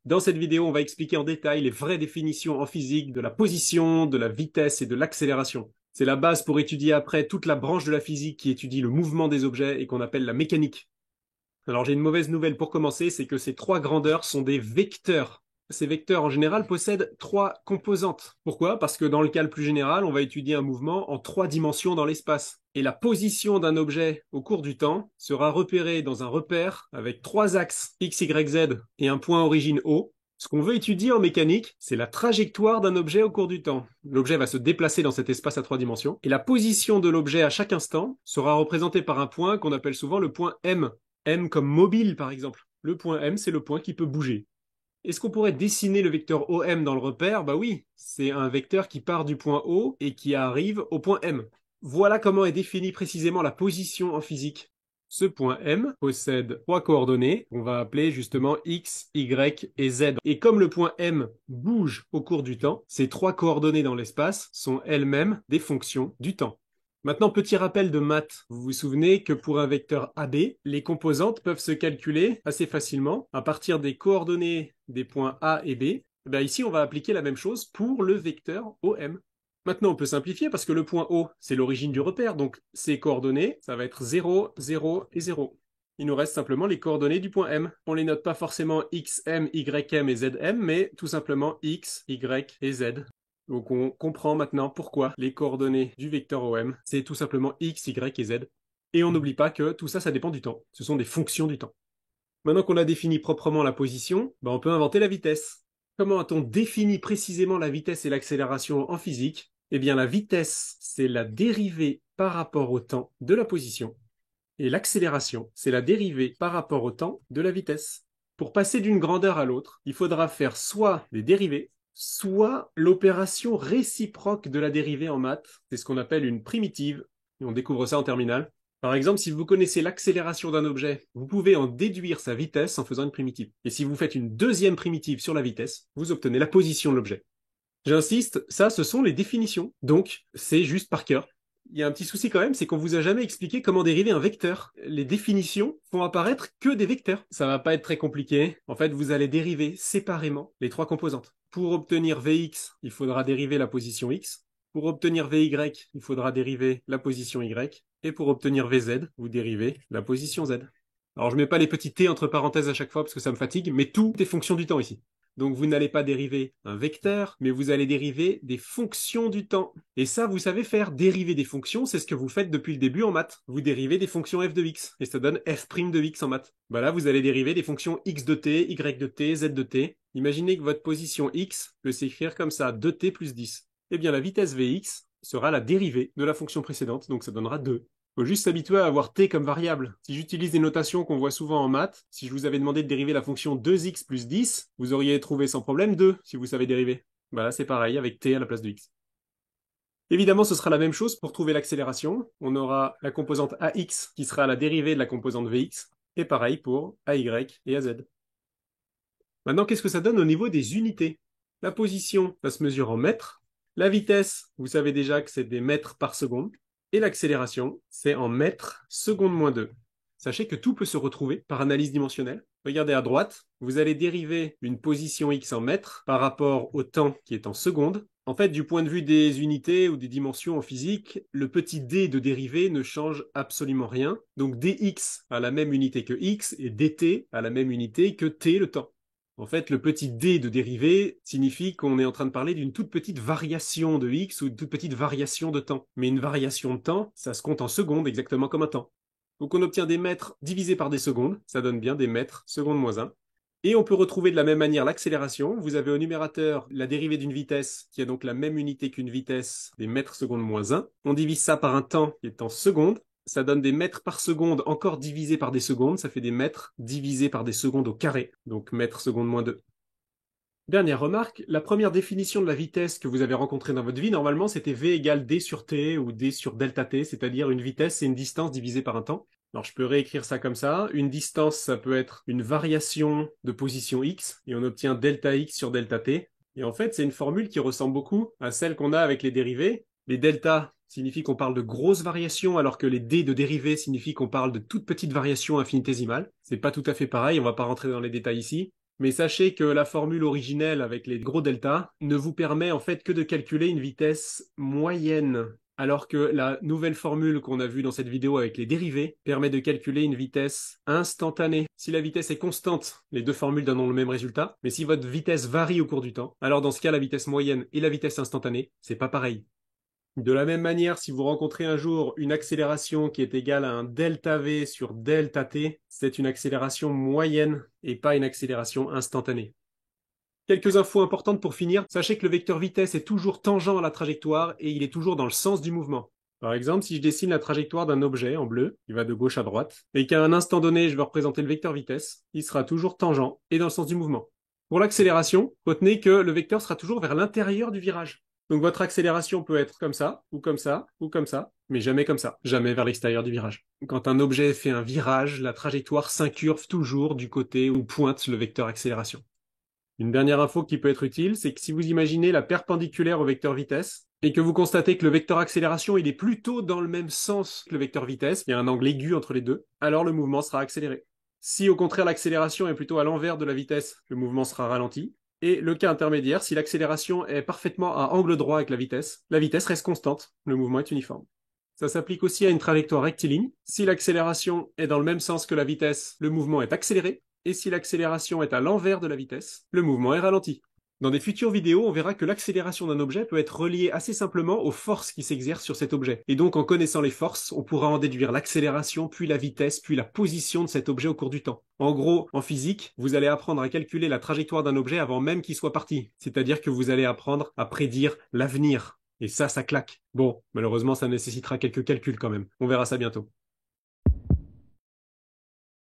Dans cette vidéo, on va expliquer en détail les vraies définitions en physique de la position, de la vitesse et de l'accélération. C'est la base pour étudier après toute la branche de la physique qui étudie le mouvement des objets et qu'on appelle la mécanique. Alors j'ai une mauvaise nouvelle pour commencer, c'est que ces trois grandeurs sont des vecteurs. Ces vecteurs en général possèdent trois composantes. Pourquoi? Parce que dans le cas le plus général, on va étudier un mouvement en trois dimensions dans l'espace. Et la position d'un objet au cours du temps sera repérée dans un repère avec trois axes x, y, z et un point origine O. Ce qu'on veut étudier en mécanique, c'est la trajectoire d'un objet au cours du temps. L'objet va se déplacer dans cet espace à trois dimensions, et la position de l'objet à chaque instant sera représentée par un point qu'on appelle souvent le point M. M comme mobile, par exemple. Le point M, c'est le point qui peut bouger. Est-ce qu'on pourrait dessiner le vecteur OM dans le repère? Bah oui, c'est un vecteur qui part du point O et qui arrive au point M. Voilà comment est définie précisément la position en physique. Ce point M possède trois coordonnées qu'on va appeler justement X, Y et Z. Et comme le point M bouge au cours du temps, ces trois coordonnées dans l'espace sont elles-mêmes des fonctions du temps. Maintenant, petit rappel de maths. Vous vous souvenez que pour un vecteur AB, les composantes peuvent se calculer assez facilement à partir des coordonnées des points A et B. Ben ici, on va appliquer la même chose pour le vecteur OM. Maintenant, on peut simplifier parce que le point O, c'est l'origine du repère, donc ses coordonnées, ça va être 0, 0 et 0. Il nous reste simplement les coordonnées du point M. On les note pas forcément XM, YM et ZM, mais tout simplement X, Y et Z. Donc on comprend maintenant pourquoi les coordonnées du vecteur OM, c'est tout simplement X, Y et Z. Et on n'oublie pas que tout ça, ça dépend du temps. Ce sont des fonctions du temps. Maintenant qu'on a défini proprement la position, on peut inventer la vitesse. Comment a-t-on défini précisément la vitesse et l'accélération en physique? Eh bien la vitesse, c'est la dérivée par rapport au temps de la position. Et l'accélération, c'est la dérivée par rapport au temps de la vitesse. Pour passer d'une grandeur à l'autre, il faudra faire soit des dérivées, soit l'opération réciproque de la dérivée en maths. C'est ce qu'on appelle une primitive, et on découvre ça en terminale. Par exemple, si vous connaissez l'accélération d'un objet, vous pouvez en déduire sa vitesse en faisant une primitive. Et si vous faites une deuxième primitive sur la vitesse, vous obtenez la position de l'objet. J'insiste, ça, ce sont les définitions. Donc, c'est juste par cœur. Il y a un petit souci quand même, c'est qu'on vous a jamais expliqué comment dériver un vecteur. Les définitions font apparaître que des vecteurs. Ça va pas être très compliqué. En fait, vous allez dériver séparément les trois composantes. Pour obtenir Vx, il faudra dériver la position x. Pour obtenir Vy, il faudra dériver la position y. Et pour obtenir Vz, vous dérivez la position z. Alors, je mets pas les petits t entre parenthèses à chaque fois parce que ça me fatigue, mais tout est fonction du temps ici. Donc vous n'allez pas dériver un vecteur, mais vous allez dériver des fonctions du temps. Et ça, vous savez faire. Dériver des fonctions, c'est ce que vous faites depuis le début en maths. Vous dérivez des fonctions f de x, et ça donne f' de x en maths. Bah là, vous allez dériver des fonctions x de t, y de t, z de t. Imaginez que votre position x peut s'écrire comme ça, 2t plus 10. Eh bien, la vitesse vx sera la dérivée de la fonction précédente, donc ça donnera 2. Faut juste s'habituer à avoir t comme variable. Si j'utilise des notations qu'on voit souvent en maths, si je vous avais demandé de dériver la fonction 2x plus 10, vous auriez trouvé sans problème 2 si vous savez dériver. Bah là c'est pareil avec t à la place de x. Évidemment, ce sera la même chose pour trouver l'accélération. On aura la composante ax qui sera la dérivée de la composante vx, et pareil pour ay et az. Maintenant, qu'est-ce que ça donne au niveau des unités? La position, ça se mesure en mètres. La vitesse, vous savez déjà que c'est des mètres par seconde. Et l'accélération, c'est en mètres seconde moins 2. Sachez que tout peut se retrouver par analyse dimensionnelle. Regardez à droite, vous allez dériver une position x en mètres par rapport au temps qui est en secondes. En fait, du point de vue des unités ou des dimensions en physique, le petit d de dérivée ne change absolument rien. Donc dx a la même unité que x et dt a la même unité que t le temps. En fait, le petit d de dérivée signifie qu'on est en train de parler d'une toute petite variation de x ou une toute petite variation de temps. Mais une variation de temps, ça se compte en secondes, exactement comme un temps. Donc on obtient des mètres divisés par des secondes, ça donne bien des mètres seconde moins 1. Et on peut retrouver de la même manière l'accélération. Vous avez au numérateur la dérivée d'une vitesse, qui a donc la même unité qu'une vitesse, des mètres seconde moins 1. On divise ça par un temps qui est en secondes. Ça donne des mètres par seconde encore divisé par des secondes, ça fait des mètres divisés par des secondes au carré, donc mètres seconde moins 2. Dernière remarque, la première définition de la vitesse que vous avez rencontrée dans votre vie, normalement, c'était v égale d sur t ou d sur delta t, c'est-à-dire une vitesse, c'est une distance divisée par un temps. Alors je peux réécrire ça comme ça. Une distance, ça peut être une variation de position x, et on obtient delta x sur delta t. Et en fait, c'est une formule qui ressemble beaucoup à celle qu'on a avec les dérivés. Les delta signifie qu'on parle de grosses variations, alors que les d de dérivée signifient qu'on parle de toutes petites variations infinitésimales. C'est pas tout à fait pareil, on va pas rentrer dans les détails ici. Mais sachez que la formule originelle avec les gros deltas ne vous permet en fait que de calculer une vitesse moyenne, alors que la nouvelle formule qu'on a vue dans cette vidéo avec les dérivés permet de calculer une vitesse instantanée. Si la vitesse est constante, les deux formules donnent le même résultat, mais si votre vitesse varie au cours du temps, alors dans ce cas, la vitesse moyenne et la vitesse instantanée, c'est pas pareil. De la même manière, si vous rencontrez un jour une accélération qui est égale à un delta V sur delta T, c'est une accélération moyenne et pas une accélération instantanée. Quelques infos importantes pour finir. Sachez que le vecteur vitesse est toujours tangent à la trajectoire et il est toujours dans le sens du mouvement. Par exemple, si je dessine la trajectoire d'un objet en bleu, qui va de gauche à droite, et qu'à un instant donné, je veux représenter le vecteur vitesse, il sera toujours tangent et dans le sens du mouvement. Pour l'accélération, retenez que le vecteur sera toujours vers l'intérieur du virage. Donc votre accélération peut être comme ça, ou comme ça, ou comme ça, mais jamais comme ça, jamais vers l'extérieur du virage. Quand un objet fait un virage, la trajectoire s'incurve toujours du côté où pointe le vecteur accélération. Une dernière info qui peut être utile, c'est que si vous imaginez la perpendiculaire au vecteur vitesse, et que vous constatez que le vecteur accélération il est plutôt dans le même sens que le vecteur vitesse, il y a un angle aigu entre les deux, alors le mouvement sera accéléré. Si au contraire l'accélération est plutôt à l'envers de la vitesse, le mouvement sera ralenti. Et le cas intermédiaire, si l'accélération est parfaitement à angle droit avec la vitesse reste constante, le mouvement est uniforme. Ça s'applique aussi à une trajectoire rectiligne. Si l'accélération est dans le même sens que la vitesse, le mouvement est accéléré. Et si l'accélération est à l'envers de la vitesse, le mouvement est ralenti. Dans des futures vidéos, on verra que l'accélération d'un objet peut être reliée assez simplement aux forces qui s'exercent sur cet objet. Et donc, en connaissant les forces, on pourra en déduire l'accélération, puis la vitesse, puis la position de cet objet au cours du temps. En gros, en physique, vous allez apprendre à calculer la trajectoire d'un objet avant même qu'il soit parti. C'est-à-dire que vous allez apprendre à prédire l'avenir. Et ça claque. Bon, malheureusement, ça nécessitera quelques calculs quand même. On verra ça bientôt.